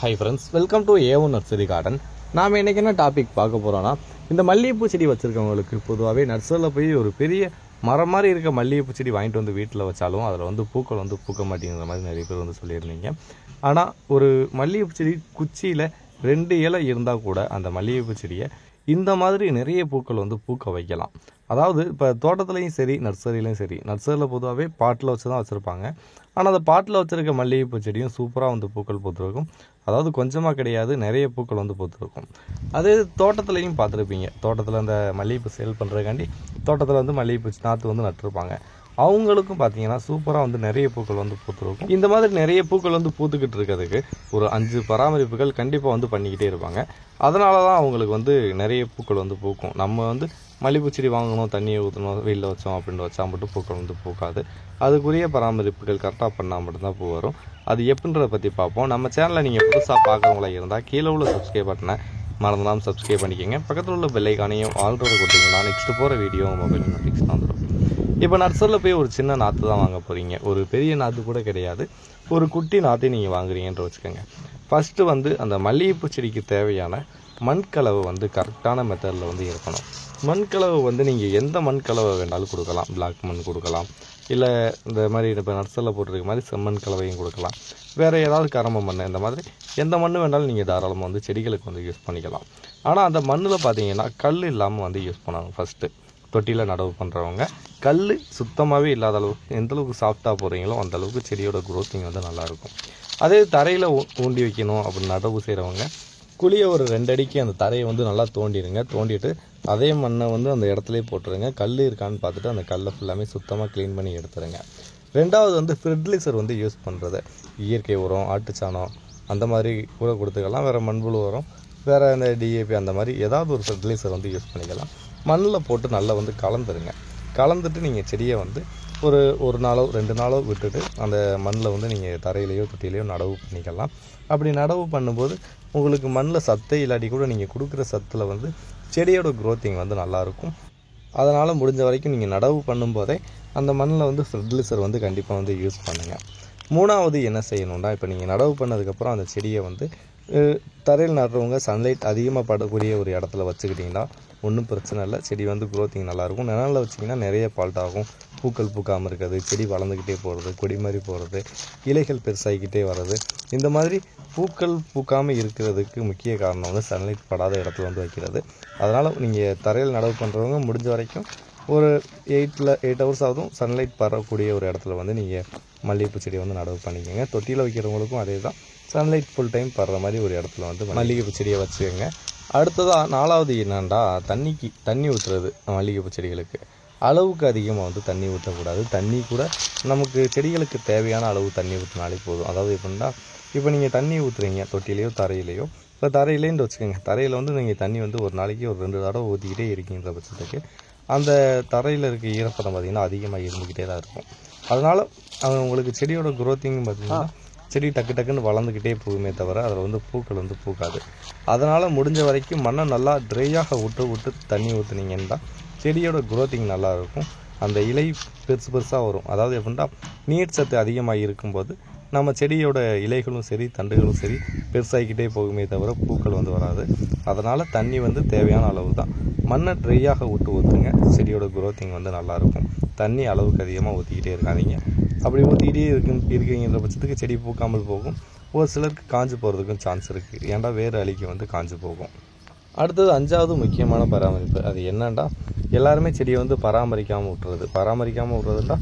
Hi friends, welcome to A1 nursery garden. நாம் இன்றைக்கி என்ன டாபிக் பார்க்க போகிறோன்னா, இந்த மல்லிகைப்பூ செடி வச்சுருக்கவங்களுக்கு பொதுவாகவே நர்சரியில் போய் ஒரு பெரிய மரம் மாதிரி இருக்க மல்லிகைப்பூ செடி வாங்கிட்டு வந்து வீட்டில் வச்சாலும் அதில் வந்து பூக்கள் வந்து பூக்க மாட்டேங்கிற மாதிரி நிறைய பேர் வந்து சொல்லியிருந்தீங்க. ஆனால் ஒரு மல்லிகைப்பூ செடி குச்சியில் 2 இலை இருந்தால் கூட அந்த மல்லிகைப்பூ செடியை இந்த மாதிரி நிறைய பூக்கள் வந்து பூக்க வைக்கலாம். அதாவது இப்போ தோட்டத்துலேயும் சரி நர்சரிலையும் சரி, நர்சரியில் பொதுவாகவே பாட்டில் வச்சு தான் வச்சுருப்பாங்க. ஆனால் அந்த பாட்டில் வச்சுருக்க மல்லிகைப்பூ செடியும் சூப்பராக வந்து பூக்கள் பூத்துருக்கும். அதாவது கொஞ்சமாக கிடையாது, நிறைய பூக்கள் வந்து பூத்துருக்கும். அதே தோட்டத்துலையும் பார்த்துருப்பீங்க. தோட்டத்தில் அந்த மல்லிகைப்பூ சேல் பண்ணுறதுக்காண்டி தோட்டத்தில் வந்து மல்லிகைப்பூ நாற்று வந்து நட்டுருப்பாங்க. அவங்களுக்கும் பார்த்தீங்கன்னா சூப்பராக வந்து நிறைய பூக்கள் வந்து பூத்துருக்கும். இந்த மாதிரி நிறைய பூக்கள் வந்து பூத்துக்கிட்டு இருக்கிறதுக்கு ஒரு 5 பராமரிப்புகள் கண்டிப்பாக வந்து பண்ணிக்கிட்டே இருப்பாங்க. அதனால தான் அவங்களுக்கு வந்து நிறைய பூக்கள் வந்து பூக்கும். நம்ம வந்து மல்லிகைப்பூ செடி வாங்கணும், தண்ணியை ஊற்றணும், வெயிலில் வச்சோம் அப்படின்னு வச்சா மட்டும் பூக்கள் வந்து பூக்காது. அதுக்குரிய பராமரிப்புகள் கரெக்டாக பண்ணால் மட்டும்தான் பூ வரும். அது எப்படின்றத பற்றி பார்ப்போம். நம்ம சேனலை நீங்கள் புதுசாக பார்க்குறவங்களா இருந்தால் கீழே உள்ள சப்ஸ்கிரைப் பட்டனை மறந்துடாமல் சப்ஸ்கிரைப் பண்ணிக்கோங்க. பக்கத்தில் உள்ள பெல் ஐகானையும் ஆல்ரெடி கொடுத்தீங்கன்னா நெக்ஸ்ட் போகிற வீடியோ மொபைல் நோட்டிஃபிகேஷன் வந்துடும். இப்போ நர்சரியில் போய் ஒரு சின்ன நாற்று தான் வாங்க போகிறீங்க. ஒரு பெரிய நாற்று கூட கிடையாது, ஒரு குட்டி நாற்றை நீங்கள் வாங்குறீங்கன்ற வச்சுக்கோங்க. ஃபஸ்ட்டு வந்து அந்த மல்லிகைப்பூ செடிக்கு தேவையான மண்கலவை வந்து கரெக்டான மெத்தடில் வந்து இருக்கணும். மண்கலவை வந்து நீங்கள் எந்த மண்கலவை வேணாலும் கொடுக்கலாம். பிளாக் மண் கொடுக்கலாம், இல்லை இந்த மாதிரி இப்போ நர்சரியில் போட்டிருக்க மாதிரி செம்மண் கலவையும் கொடுக்கலாம். வேறு ஏதாவது கரம்ப மண், இந்த மாதிரி எந்த மண் வேணாலும் நீங்கள் தாராளமாக வந்து செடிகளுக்கு வந்து யூஸ் பண்ணிக்கலாம். ஆனால் அந்த மண்ணில் பார்த்தீங்கன்னா கல் இல்லாமல் வந்து யூஸ் பண்ணணும். ஃபஸ்ட்டு தொட்டியில் நடவு பண்ணுறவங்க கல் சுத்தமாகவே இல்லாத அளவுக்கு எந்தளவுக்கு சாஃப்டாக போகிறீங்களோ அந்தளவுக்கு செடியோட க்ரோத்திங் வந்து நல்லாயிருக்கும். அதே தரையில் ஊண்டி வைக்கணும் அப்படின்னு நடவு செய்கிறவங்க குழியை ஒரு 2 அடிக்கு அந்த தரையை வந்து நல்லா தோண்டிடுங்க. தோண்டிட்டு அதே மண்ணை வந்து அந்த இடத்துலையே போட்டுருங்க. கல் இருக்கான்னு பார்த்துட்டு அந்த கல்லை ஃபுல்லாமே சுத்தமாக க்ளீன் பண்ணி எடுத்துருங்க. 2வது வந்து ஃபெர்டிலைசர் வந்து யூஸ் பண்ணுறது. இயற்கை உரம், ஆட்டுச்சாணம் அந்த மாதிரி கூட கொடுத்துக்கலாம். வேறு மண்புழு உரம், வேறு இந்த DAP அந்த மாதிரி ஏதாவது ஒரு ஃபெர்டிலைசர் வந்து யூஸ் பண்ணிக்கலாம். மண்ணில் போட்டு நல்லா வந்து கலந்துருங்க. கலந்துட்டு நீங்கள் செடியை வந்து ஒரு நாளோ 2 நாளோ விட்டுட்டு அந்த மண்ணில் வந்து நீங்கள் தரையிலையோ தொட்டிலையோ நடவு பண்ணிக்கலாம். அப்படி நடவு பண்ணும்போது உங்களுக்கு மண்ணில் சத்தே இல்லாட்டி கூட நீங்கள் கொடுக்குற சத்தில் வந்து செடியோட க்ரோத்திங் வந்து நல்லாயிருக்கும். அதனால் முடிஞ்ச வரைக்கும் நீங்கள் நடவு பண்ணும்போதே அந்த மண்ணில் வந்து ஃபெர்டிலைசர் வந்து கண்டிப்பாக வந்து யூஸ் பண்ணுங்கள். 3வது என்ன செய்யணும்னா, இப்போ நீங்கள் நடவு பண்ணதுக்கப்புறம் அந்த செடியை வந்து தரையில் நடுறவங்க சன்லைட் அதிகமாக படக்கூடிய ஒரு இடத்துல வச்சுக்கிட்டிங்கன்னா ஒன்றும் பிரச்சனை இல்லை. செடி வந்து க்ரோத்திங் நல்லாயிருக்கும். நிழலில் வச்சிங்கன்னா நிறைய ஃபால்ட் ஆகும். பூக்கள் பூக்காமல் இருக்கிறது, செடி வளர்ந்துக்கிட்டே போகிறது, கொடி மாதிரி போகிறது, இலைகள் பெருசாகிக்கிட்டே வர்றது, இந்த மாதிரி பூக்கள் பூக்காமல் இருக்கிறதுக்கு முக்கிய காரணம் வந்து சன்லைட் படாத இடத்துல வந்து வைக்கிறது. அதனால் நீங்கள் தரையில் நடவு பண்ணுறவங்க முடிஞ்ச வரைக்கும் ஒரு 8 ஹவர்ஸ் ஆகுதும் சன்லைட் படக்கூடிய ஒரு இடத்துல வந்து நீங்கள் மல்லிகைப்பூ செடியை வந்து நடவு பண்ணிக்கோங்க. தொட்டியில் வைக்கிறவங்களுக்கும் அதே தான், சன்லைட் ஃபுல் டைம் படுற மாதிரி ஒரு இடத்துல வந்து மல்லிகைப்பூ செடியை வச்சுக்கோங்க. அடுத்ததாக 4வது என்னென்னா, தண்ணி ஊற்றுறது. மல்லிகைப்பூ செடிகளுக்கு அளவுக்கு அதிகமாக வந்து தண்ணி ஊற்றக்கூடாது. தண்ணி கூட நமக்கு செடிகளுக்கு தேவையான அளவு தண்ணி ஊற்றினாலே போதும். அதாவது எப்படின்னா, இப்போ நீங்கள் தண்ணி ஊற்றுறீங்க தொட்டிலையோ தரையிலையோ, இப்போ தரையிலேன்னு வச்சுக்கோங்க. தரையில் வந்து நீங்கள் தண்ணி வந்து ஒரு நாளைக்கு ஒரு 2 தடவை ஊற்றிக்கிட்டே இருக்கீங்கிற பட்சத்துக்கு அந்த தரையில் இருக்க ஈரப்பதம் பார்த்திங்கன்னா அதிகமாக இருந்துக்கிட்டே தான் இருக்கும். அதனால் உங்களுக்கு செடியோட க்ரோத்திங் பார்த்திங்கன்னா செடி டக்கு டக்குன்னு வளர்ந்துக்கிட்டே போகுமே தவிர அதில் வந்து பூக்கள் வந்து பூக்காது. அதனால் முடிஞ்ச வரைக்கும் மண்ணை நல்லா ட்ரையாக விட்டு தண்ணி ஊற்றுனீங்கன்னா செடியோட க்ரோத்திங் நல்லாயிருக்கும். அந்த இலை பெருசாக வரும். அதாவது எப்படின்னா, நீர் சத்து அதிகமாக இருக்கும்போது நம்ம செடியோட இலைகளும் சரி தண்டுகளும் சரி பெருசாகிக்கிட்டே போகுமே தவிர பூக்கள் வந்து வராது. அதனால் தண்ணி வந்து தேவையான அளவு தான். மண்ணை ட்ரையாக ஊற்றுங்க. செடியோட க்ரோத்திங் வந்து நல்லாயிருக்கும். தண்ணி அளவுக்கு அதிகமாக ஊற்றிக்கிட்டே இருக்காதீங்க. அப்படி ஊற்றிக்கிட்டே இருக்கீங்கிற பட்சத்துக்கு செடி பூக்காமல் போகும். ஒரு சிலருக்கு காஞ்சு போகிறதுக்கும் சான்ஸ் இருக்குது. ஏன்டா வேறு அழிக்கு வந்து காஞ்சு போகும். அடுத்தது 5வது முக்கியமான பராமரிப்பு. அது என்னன்னா, எல்லாருமே செடியை வந்து பராமரிக்காமல் விட்டுறதுன்னா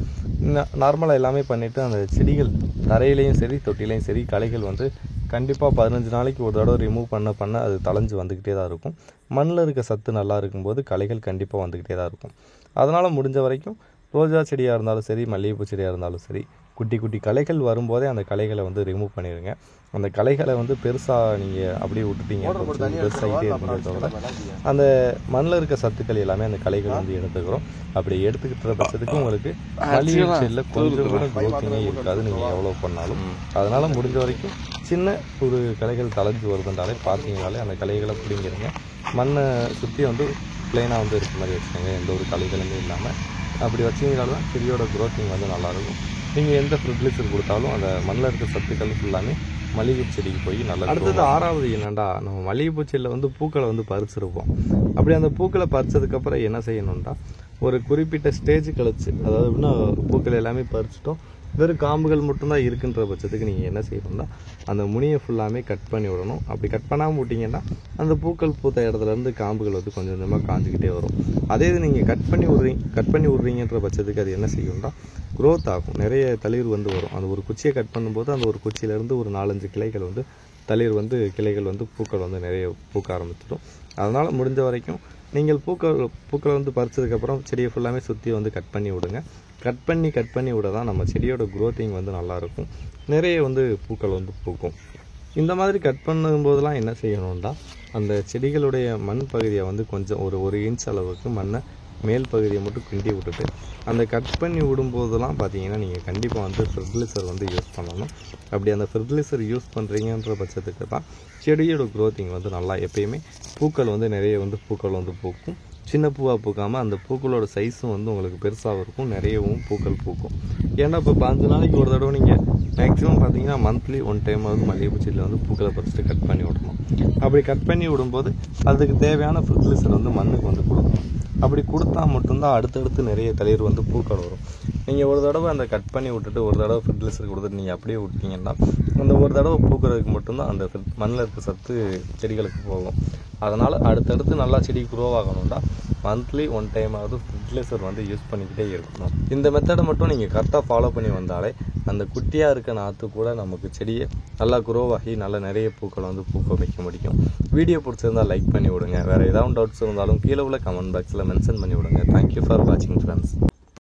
நார்மலாக எல்லாமே பண்ணிவிட்டு அந்த செடிகள் தரையிலையும் சரி தொட்டிலையும் சரி களைகள் வந்து கண்டிப்பாக 15 நாளைக்கு ஒரு தடவை ரிமூவ் பண்ண அது தளைஞ்சு வந்துக்கிட்டே தான் இருக்கும். மண்ணில் இருக்க சத்து நல்லா இருக்கும்போது களைகள் கண்டிப்பாக வந்துக்கிட்டே தான் இருக்கும். அதனால் முடிஞ்ச வரைக்கும் ரோஜா செடியாக இருந்தாலும் சரி, மல்லிகைப்பூ செடியாக இருந்தாலும் சரி, குட்டி களைகள் வரும்போதே அந்த களைகளை வந்து ரிமூவ் பண்ணிடுங்க. அந்த களைகளை வந்து பெருசாக நீங்கள் அப்படியே விட்டுட்டீங்க பெருசாகிட்டே இருக்கிறத தவிர அந்த மண்ணில் இருக்க சத்துக்கள் எல்லாமே அந்த களைகள் வந்து எடுத்துக்கிறோம். அப்படி எடுத்துக்கிட்ட பட்சத்துக்கு உங்களுக்கு மல்லிகை செடியில் கொஞ்சம் கூட க்ரோத்திங்கே இருக்காது நீங்கள் எவ்வளோ பண்ணாலும். அதனால் முடிஞ்ச வரைக்கும் சின்ன ஒரு களைகள் தளைஞ்சு வருதுன்றாலே பார்த்தீங்கனாலே அந்த களைகளை பிடிங்கிருங்க. மண்ணை சுற்றி வந்து பிளெயினாக வந்து இருக்க மாதிரி வச்சுக்கோங்க. எந்த ஒரு களைகளுமே இல்லாமல் அப்படி வச்சிங்கனால்தான் செடியோட க்ரோத்திங் வந்து நல்லாயிருக்கும். நீங்கள் எந்த ஃபெர்டிலைசர் கொடுத்தாலும் அந்த மண்ணில் இருக்க சத்துக்கள் ஃபுல்லாமே மல்லிகைப்பூ செடிக்கு போய் நல்லா. அடுத்தது 6வது என்னென்னா, நம்ம மல்லிகைப்பூ செடியில் வந்து பூக்களை வந்து பறிச்சிருப்போம். அப்படி அந்த பூக்களை பறிச்சதுக்கப்புறம் என்ன செய்யணும்னா, ஒரு குறிப்பிட்ட ஸ்டேஜ் கழிச்சு, அதாவது எப்படின்னா பூக்கள் எல்லாமே பறிச்சிட்டோம், வெறும் காம்புகள் மட்டும்தான் இருக்குன்ற பட்சத்துக்கு நீங்கள் என்ன செய்யணும்னா, அந்த முனியை ஃபுல்லாமே கட் பண்ணி விடணும். அப்படி கட் பண்ணாமல் விட்டிங்கன்னா அந்த பூக்கள் பூத்த இடத்துலேருந்து காம்புகள் வந்து கொஞ்சம் கொஞ்சமாக காஞ்சிக்கிட்டே வரும். அதே இது நீங்கள் கட் பண்ணி விட்றீங்கன்ற பட்சத்துக்கு அது என்ன செய்யும்னா, க்ரோத் ஆகும், நிறைய தளிர் வந்து வரும். அந்த ஒரு குச்சியை கட் பண்ணும்போது அந்த ஒரு குச்சியிலேருந்து ஒரு 4-5 கிளைகள் வந்து தளிர் வந்து கிளைகள் வந்து பூக்கள் வந்து நிறைய பூக்க ஆரம்பிச்சிடும். அதனால் முடிஞ்ச வரைக்கும் நீங்கள் பூக்களை வந்து பறிச்சதுக்கப்புறம் செடியை ஃபுல்லாமே சுற்றி வந்து கட் பண்ணி விடுங்க. கட் பண்ணி விட தான் நம்ம செடியோட க்ரோத்திங் வந்து நல்லாயிருக்கும், நிறைய வந்து பூக்கள் வந்து பூக்கும். இந்த மாதிரி கட் பண்ணும்போதெல்லாம் என்ன செய்யணும்னா, அந்த செடிகளுடைய மண் பகுதியை வந்து கொஞ்சம் ஒரு இன்ச் அளவுக்கு மண்ணை மேல் பகுதியை மட்டும் கிண்டி விட்டுட்டு, அந்த கட் பண்ணி விடும்போதெல்லாம் பார்த்தீங்கன்னா நீங்கள் கண்டிப்பாக வந்து ஃபெர்டிலைசர் வந்து யூஸ் பண்ணணும். அப்படி அந்த ஃபெர்டிலைசர் யூஸ் பண்ணுறீங்கன்ற பட்சத்துக்கு தான் செடியோட க்ரோத்திங் வந்து நல்லா, எப்பயுமே பூக்கள் வந்து நிறைய வந்து பூக்கள் வந்து பூக்கும். சின்ன பூவாக பூக்காமல் அந்த பூக்களோட சைஸும் வந்து உங்களுக்கு பெருசாகவும் இருக்கும், நிறையவும் பூக்கள் பூக்கும். ஏன்னா இப்போ 5 நாளைக்கு ஒரு தடவை நீங்கள் மேக்ஸிமம் பார்த்தீங்கன்னா மந்த்லி 1 டைமாவது மல்லிகைப்பூ செடியில் வந்து பூக்களை பறிச்சுட்டு கட் பண்ணி விடணும். அப்படி கட் பண்ணி விடும்போது அதுக்கு தேவையான ஃபெர்டிலைசர் வந்து மண்ணுக்கு வந்து கொடுக்கணும். அப்படி கொடுத்தா மட்டும்தான் அடுத்தடுத்து நிறைய தளிர் வந்து பூக்கள் வரும். நீங்கள் ஒரு தடவை அந்த கட் பண்ணி விட்டுட்டு ஒரு தடவை ஃபெர்டிலைசர் கொடுத்துட்டு நீங்கள் அப்படியே விட்டீங்கன்னா அந்த ஒரு தடவை பூக்கிறதுக்கு மட்டும்தான் அந்த மண்ணில் இருக்க சத்து செடிகளுக்கு போகும். அதனால் அடுத்தடுத்து நல்லா செடி க்ரோ ஆகணும்னா மந்த்லி 1 டைமாவது ஃபெர்டிலைசர் வந்து யூஸ் பண்ணிக்கிட்டே இருக்கணும். இந்த மெத்தடை மட்டும் நீங்கள் கரெக்டாக ஃபாலோ பண்ணி வந்தாலே அந்த குட்டியாக இருக்க நாற்று கூட நமக்கு செடியை நல்லா க்ரோ ஆகி நல்லா நிறைய பூக்களை வந்து பூக்க வைக்க முடியும். வீடியோ பிடிச்சிருந்தால் லைக் பண்ணி விடுங்க. வேறு ஏதாவது டவுட்ஸ் இருந்தாலும் கீழே உள்ள கமெண்ட் பாக்ஸில் மென்ஷன் பண்ணி விடுங்க. தேங்க்யூ ஃபார் வாட்சிங் ஃப்ரெண்ட்ஸ்.